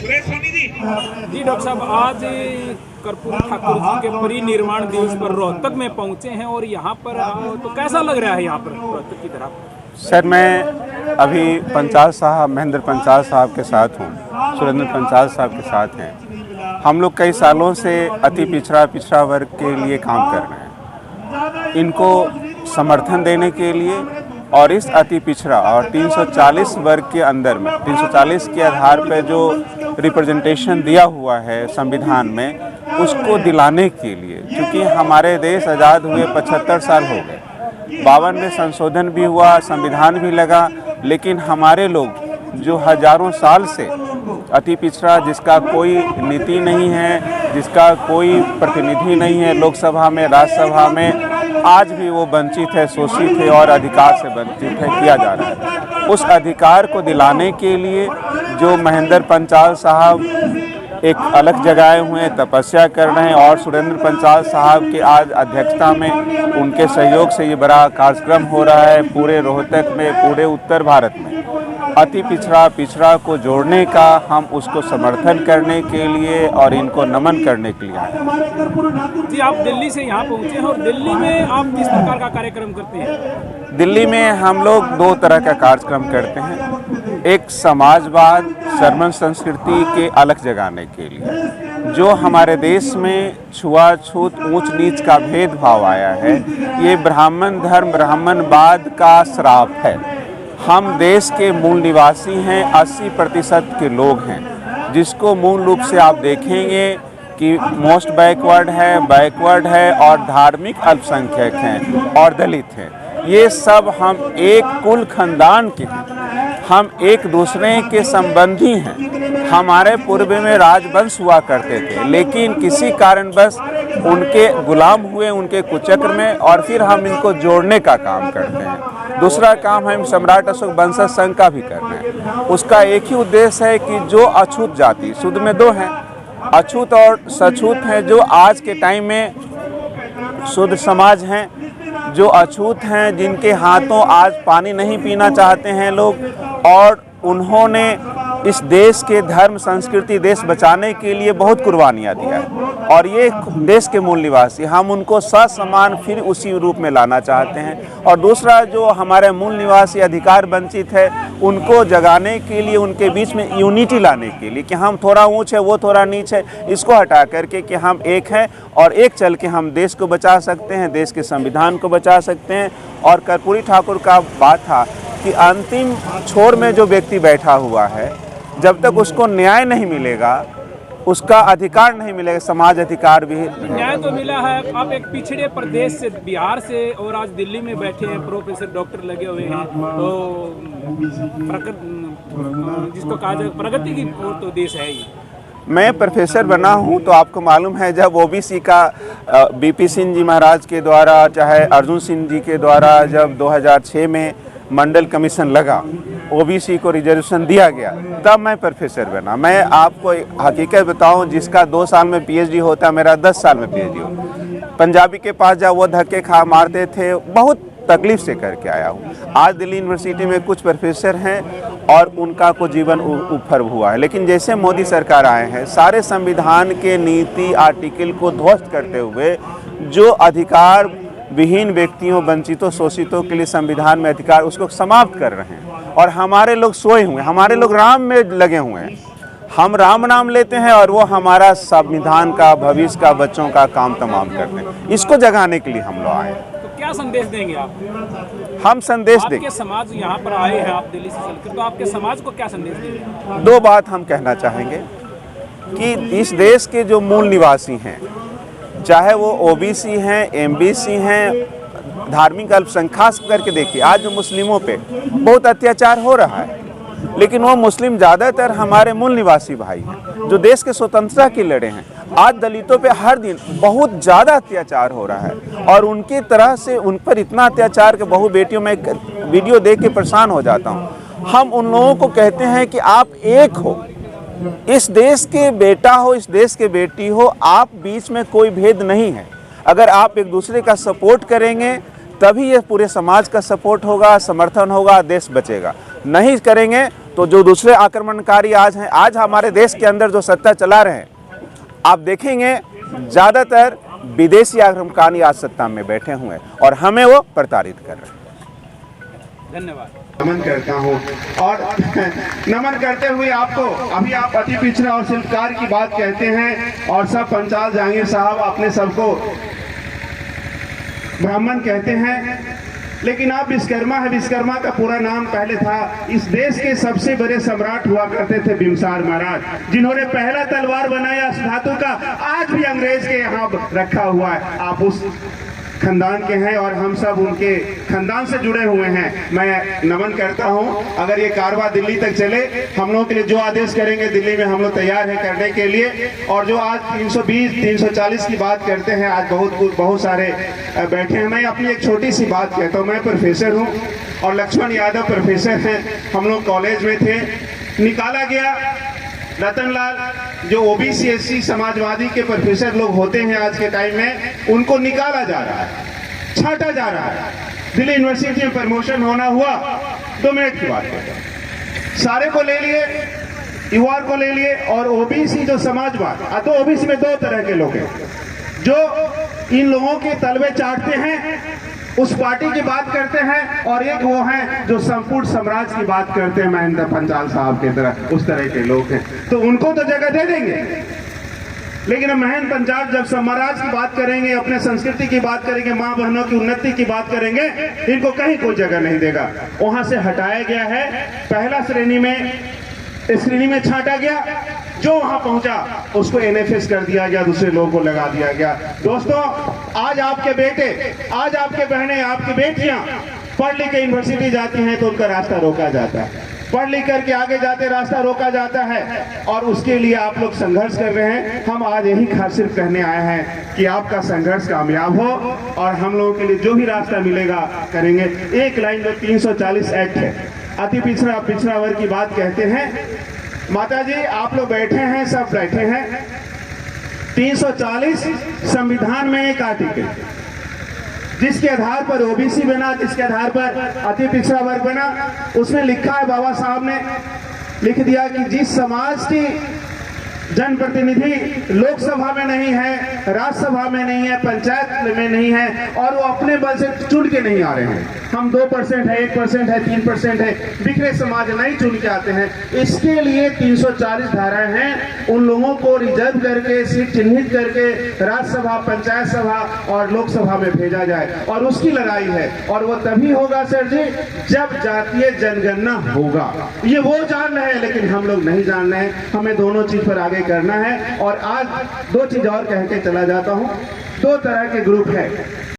जी doctor साहब, आज कर्पूरी ठाकुर जी के परिनिर्वाण दिवस पर रोहतक में पहुंचे हैं और यहाँ पर तो कैसा लग रहा है यहाँ पर रोहतक की तरफ? सर, मैं अभी पंचाल साहब, महेंद्र पंचाल साहब के साथ हूँ, सुरेंद्र पंचाल साहब के साथ हैं। हम लोग कई सालों से अति पिछड़ा वर्ग के लिए काम कर रहे हैं, इनको समर्थन देने के लिए। और इस अति पिछड़ा और 340 वर्ग के अंदर में 340 के आधार पर जो रिप्रेजेंटेशन दिया हुआ है संविधान में, उसको दिलाने के लिए, क्योंकि हमारे देश आज़ाद हुए 75 साल हो गए, 52 में संशोधन भी हुआ, संविधान भी लगा, लेकिन हमारे लोग जो हजारों साल से अति पिछड़ा, जिसका कोई नीति नहीं है, जिसका कोई प्रतिनिधि नहीं है लोकसभा में, राज्यसभा में, आज भी वो वंचित है, शोषित है और अधिकार से वंचित है, किया जा रहा है। उस अधिकार को दिलाने के लिए जो महेंद्र पंचाल साहब एक अलग जगह हुए हैं, तपस्या कर रहे हैं, और सुरेंद्र पंचाल साहब के आज अध्यक्षता में, उनके सहयोग से ये बड़ा कार्यक्रम हो रहा है पूरे रोहतक में, पूरे उत्तर भारत में। अति पिछड़ा को जोड़ने का, हम उसको समर्थन करने के लिए और इनको नमन करने के लिए आए हैं। जी, आप दिल्ली से यहाँ पहुँचे हैं और दिल्ली में आप किस प्रकार का कार्यक्रम करते हैं? दिल्ली में हम लोग 2 तरह का कार्यक्रम करते हैं। एक समाजवाद, शर्मन संस्कृति के अलग जगाने के लिए। जो हमारे देश में छुआछूत, ऊंच नीच का भेदभाव आया है, ये ब्राह्मण धर्म, ब्राह्मणवाद का श्राप है। हम देश के मूल निवासी हैं, 80% के लोग हैं, जिसको मूल रूप से आप देखेंगे कि मोस्ट बैकवर्ड है और धार्मिक अल्पसंख्यक हैं और दलित हैं। ये सब हम एक कुल खानदान के हैं, हम एक दूसरे के संबंधी हैं। हमारे पूर्व में राजवंश हुआ करते थे, लेकिन किसी कारणवश उनके गुलाम हुए, उनके कुचक्र में, और फिर हम इनको जोड़ने का काम करते हैं। दूसरा काम हम सम्राट अशोक वंशज संघ का भी कर रहे हैं। उसका एक ही उद्देश्य है कि जो अछूत जाति, शुद्ध में 2 हैं, अछूत और सछूत हैं, जो आज के टाइम में शुद्ध समाज हैं, जो अछूत हैं, जिनके हाथों आज पानी नहीं पीना चाहते हैं लोग, और उन्होंने इस देश के धर्म, संस्कृति, देश बचाने के लिए बहुत कुर्बानियाँ दिया है, और ये देश के मूल निवासी, हम उनको ससमान फिर उसी रूप में लाना चाहते हैं। और दूसरा, जो हमारे मूल निवासी अधिकार वंचित है, उनको जगाने के लिए, उनके बीच में यूनिटी लाने के लिए, कि हम थोड़ा ऊंच है, वो थोड़ा नीच है, इसको हटा करके कि हम एक हैं और एक चल के हम देश को बचा सकते हैं, देश के संविधान को बचा सकते हैं। और कर्पूरी ठाकुर का बात था कि अंतिम छोर में जो व्यक्ति बैठा हुआ है, जब तक उसको न्याय नहीं मिलेगा, उसका अधिकार नहीं मिलेगा, समाज अधिकार भी न्याय तो मिला है। आप एक पिछड़े प्रदेश से, बिहार से, और आज दिल्ली में बैठे हैं, प्रोफेसर डॉक्टर लगे हुए हैं, तो जिसको कहा जाए प्रगति की ओर तो देश है ही। मैं प्रोफेसर बना हूं तो आपको मालूम है, जब ओबीसी का बीपी सिंह जी महाराज के द्वारा, चाहे अर्जुन सिंह जी के द्वारा, जब 2006 में मंडल कमीशन लगा, ओबीसी को रिजर्वेशन दिया गया, तब मैं प्रोफेसर बना। मैं आपको हकीकत बताऊं, जिसका 2 साल में पीएचडी होता, मेरा 10 साल में पीएचडी हो। पंजाबी के पास जब वो धक्के खा मारते थे, बहुत तकलीफ से करके आया हूँ। आज दिल्ली यूनिवर्सिटी में कुछ प्रोफेसर हैं और उनका को जीवन उफर हुआ है, लेकिन जैसे मोदी सरकार आए हैं, सारे संविधान के नीति आर्टिकल को ध्वस्त करते हुए, जो अधिकार विहीन व्यक्तियों, वंचितों, शोषितों के लिए संविधान में अधिकार, उसको समाप्त कर रहे हैं। और हमारे लोग सोए हुए हैं, हमारे लोग राम में लगे हुए हैं। हम राम नाम लेते हैं और वो हमारा संविधान का, भविष्य का, बच्चों का काम तमाम करते हैं। इसको जगाने के लिए हम लोग आए हैं। तो क्या संदेश देंगे आप? हम संदेश देंगे, आपके समाज यहाँ पर आए हैं, आप दिल्ली से चलकर, तो आपके समाज को क्या संदेश देंगे? 2 बात हम कहना चाहेंगे कि इस देश के जो मूल निवासी हैं, चाहे वो ओबीसी हैं, एमबीसी हैं, धार्मिक अल्पसंख्यक करके देखिए, आज जो मुस्लिमों पे बहुत अत्याचार हो रहा है, लेकिन वो मुस्लिम ज़्यादातर हमारे मूल निवासी भाई हैं, जो देश के स्वतंत्रता के लड़े हैं। आज दलितों पे हर दिन बहुत ज़्यादा अत्याचार हो रहा है, और उनकी तरह से उन पर इतना अत्याचार कि बहु बेटियों में वीडियो देख के परेशान हो जाता हूँ। हम उन लोगों को कहते हैं कि आप एक हो, इस देश के बेटा हो, इस देश के बेटी हो, आप बीच में कोई भेद नहीं है। अगर आप एक दूसरे का सपोर्ट करेंगे, तभी ये पूरे समाज का सपोर्ट होगा, समर्थन होगा, देश बचेगा। नहीं करेंगे तो जो दूसरे आक्रमणकारी आज हमारे देश के अंदर जो सत्ता चला रहे हैं, आप देखेंगे ज़्यादातर विदेशी आक्रमणकारी आज सत्ता में बैठे हुए हैं और हमें वो प्रताड़ित कर रहे हैं। धन्यवाद। नमन करता हूँ और नमन करते हुए आपको, अभी आप अति पिछड़ा और शिल्पकार की बात कहते हैं और सब पंचाल जहांगीर साहब अपने सबको ब्राह्मण कहते हैं, लेकिन आप विश्वकर्मा है। विश्वकर्मा का पूरा नाम पहले था, इस देश के सबसे बड़े सम्राट हुआ करते थे बिम्बिसार महाराज, जिन्होंने पहला तलवार बनाया धातु का, आज भी अंग्रेज के यहाँ रखा हुआ है। आप उस खानदान के हैं और हम सब उनके खानदान से जुड़े हुए हैं। मैं नमन करता हूं। अगर ये कारवां दिल्ली तक चले, हम लोगों के लिए जो आदेश करेंगे दिल्ली में हम लोग तैयार हैं करने के लिए। और जो आज 320 340 की बात करते हैं, आज बहुत सारे बैठे हैं। मैं अपनी एक छोटी सी बात कहता हूँ। मैं प्रोफेसर हूँ और लक्ष्मण यादव प्रोफेसर हैं। हम लोग कॉलेज में थे, निकाला गया रतनलाल, जो ओबीसी एससी समाजवादी के प्रोफेसर लोग होते हैं आज के टाइम में, उनको निकाला जा रहा है, छांटा जा रहा है। दिल्ली यूनिवर्सिटी में प्रमोशन होना हुआ, 2 मिनट की बात करता हूं, सारे को ले लिए, युवा को ले लिए और ओबीसी जो समाजवाद, तो ओबीसी में 2 तरह के लोग हैं जो इन लोगों के तलवे चाटते हैं, उस पार्टी की बात करते हैं, और एक वो हैं जो संपूर्ण साम्राज्य की बात करते हैं, महेंद्र पंचाल साहब की तरह, उस तरह के लोग हैं। तो उनको तो जगह दे देंगे, लेकिन महेंद्र पंचाल जब साम्राज्य की बात करेंगे, अपने संस्कृति की बात करेंगे, माँ बहनों की उन्नति की बात करेंगे, इनको कहीं कोई जगह नहीं देगा। वहां से हटाया गया है, पहला श्रेणी में छांटा गया, जो वहां पहुंचा उसको एनएफएस कर दिया गया, दूसरे लोगों को लगा दिया गया। दोस्तों, आज आपके बेटे, आज आपके बहनें, आपकी बेटियां पढ़ लिख के यूनिवर्सिटी जाती हैं तो उनका रास्ता रोका जाता है, पढ़ लिख करके आगे जाते रास्ता रोका जाता है, और उसके लिए आप लोग संघर्ष कर रहे हैं। हम आज यही खास सिर्फ कहने आए हैं कि आपका संघर्ष कामयाब हो और हम लोगों के लिए जो भी रास्ता मिलेगा करेंगे। एक लाइन जो 340 एक्ट है, अति पिछड़ा वर्ग की बात कहते हैं। माता जी आप लोग बैठे हैं, सब बैठे हैं, 340 संविधान में एक आर्टिकल जिसके आधार पर ओबीसी बना, जिसके आधार पर अति पिछड़ा वर्ग बना, उसमें लिखा है, बाबा साहब ने लिख दिया कि जिस समाज की जनप्रतिनिधि लोकसभा में नहीं है, राज्यसभा में नहीं है, पंचायत में नहीं है, और वो अपने बल से चुन के नहीं आ रहे हैं, हम 2% है, 1% है, 3% है, बिखरे समाज नहीं चुन के आते हैं, इसके लिए 340 धाराएं हैं। उन लोगों को रिजर्व करके, सीट चिन्हित करके राज्यसभा, पंचायत सभा और लोकसभा में भेजा जाए, और उसकी लड़ाई है। और वो तभी होगा सर जी जब जातीय जनगणना होगा। ये वो जान रहे हैं लेकिन हम लोग नहीं जान रहे हैं। हमें दोनों चीज पर आगे करना है। और आज 2 चीज और कह के चला जाता हूं। 2 तरह के ग्रुप है।